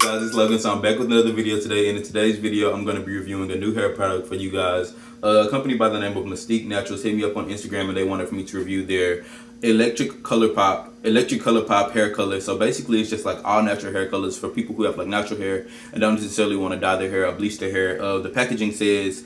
Guys, it's Logan, so I'm back with another video today, and in today's video I'm going to be reviewing a new hair product for you guys. A company by the name of Mysteek Naturals hit me up on Instagram and they wanted for me to review their electric color pop hair color. So basically it's just like all natural hair colors for people who have like natural hair and don't necessarily want to dye their hair or bleach their hair. The packaging says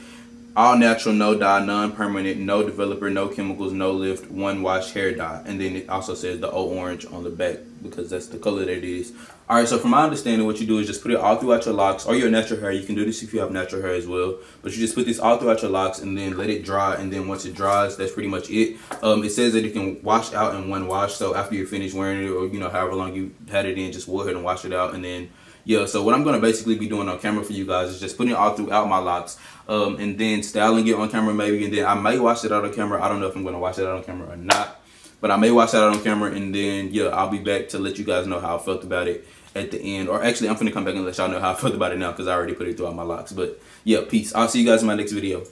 all natural, no dye, non-permanent, no developer, no chemicals, no lift, one wash hair dye. And then it also says the orange on the back because that's the color that it is. Alright, so from my understanding, what you do is just put it all throughout your locks or your natural hair. You can do this if you have natural hair as well. But you just put this all throughout your locks and then let it dry. And then once it dries, that's pretty much it. It says that it can wash out in one wash. So after you're finished wearing it or, you know, however long you had it in, just go ahead and wash it out. And then yeah, so what I'm going to basically be doing on camera for you guys is just putting it all throughout my locks and then styling it on camera maybe, and then I may wash it out on camera. I don't know if I'm going to wash it out on camera or not, but I may wash it out on camera, and then yeah, I'll be back to let you guys know how I felt about it at the end. Or actually, I'm going to come back and let y'all know how I felt about it now because I already put it throughout my locks. But yeah, peace. I'll see you guys in my next video.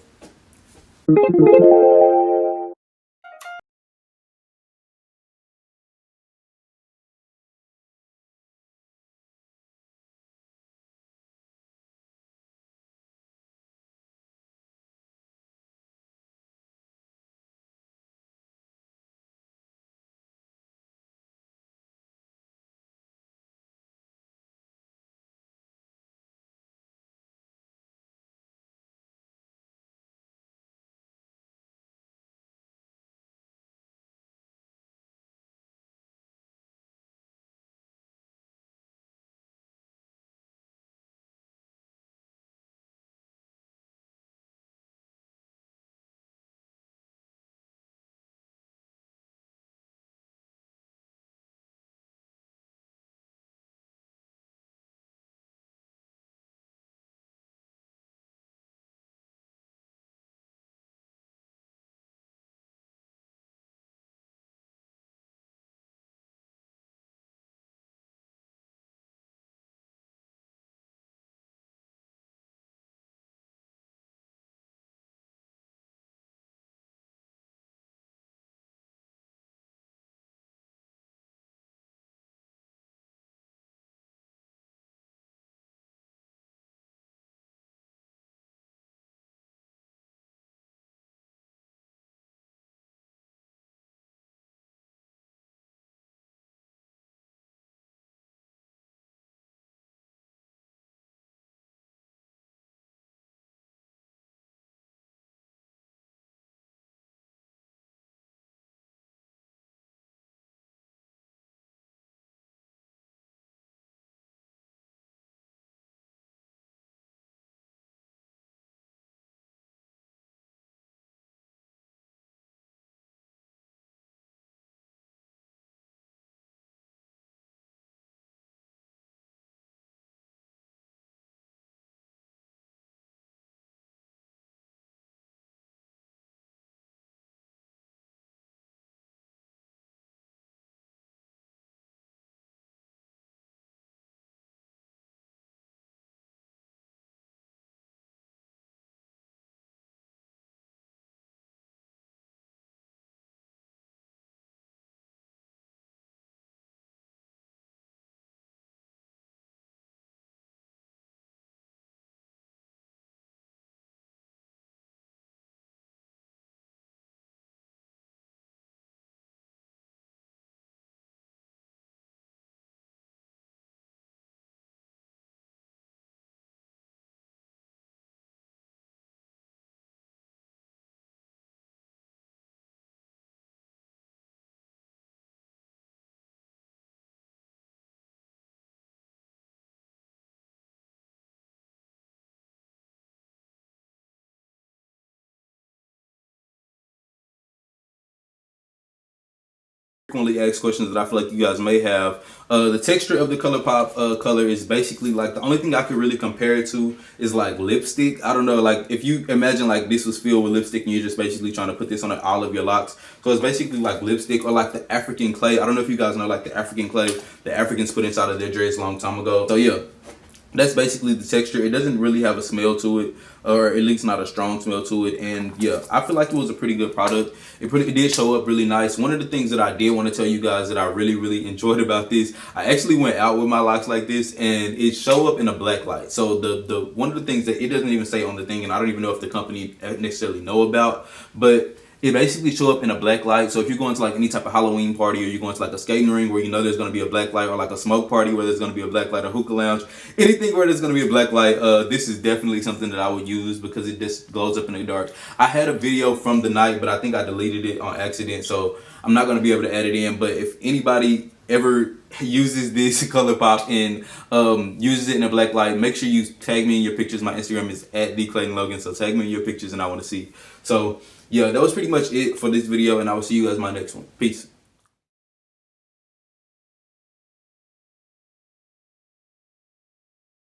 Frequently asked questions that I feel like you guys may have. The texture of the color pop color is basically like, the only thing I could really compare it to is like lipstick. I don't know, like if you imagine like this was filled with lipstick and you're just basically trying to put this on all of your locks. So it's basically like lipstick, or like the African clay. I don't know if you guys know like the African clay the Africans put inside of their dreads a long time ago. So yeah, That's basically the texture. It doesn't really have a smell to it, or at least not a strong smell to it. And yeah, I feel like it was a pretty good product. It did show up really nice. One of the things that I did want to tell you guys that I really enjoyed about this, I actually went out with my locks like this, and it showed up in a black light. So the one of the things that it doesn't even say on the thing, and I don't even know if the company necessarily know about, but it basically show up in a black light. So if you're going to like any type of Halloween party, or you're going to like a skating ring where you know there's going to be a black light, or like a smoke party where there's going to be a black light, or hookah lounge, anything where there's going to be a black light, this is definitely something that I would use because it just glows up in the dark. I had a video from the night, but I think I deleted it on accident, so I'm not going to be able to add it in. But if anybody ever uses this color pop and uses it in a black light, make sure you tag me in your pictures. My Instagram is @TheClaytonLogan, so tag me in your pictures and I want to see. So yeah, that was pretty much it for this video, and I will see you guys in my next one. Peace.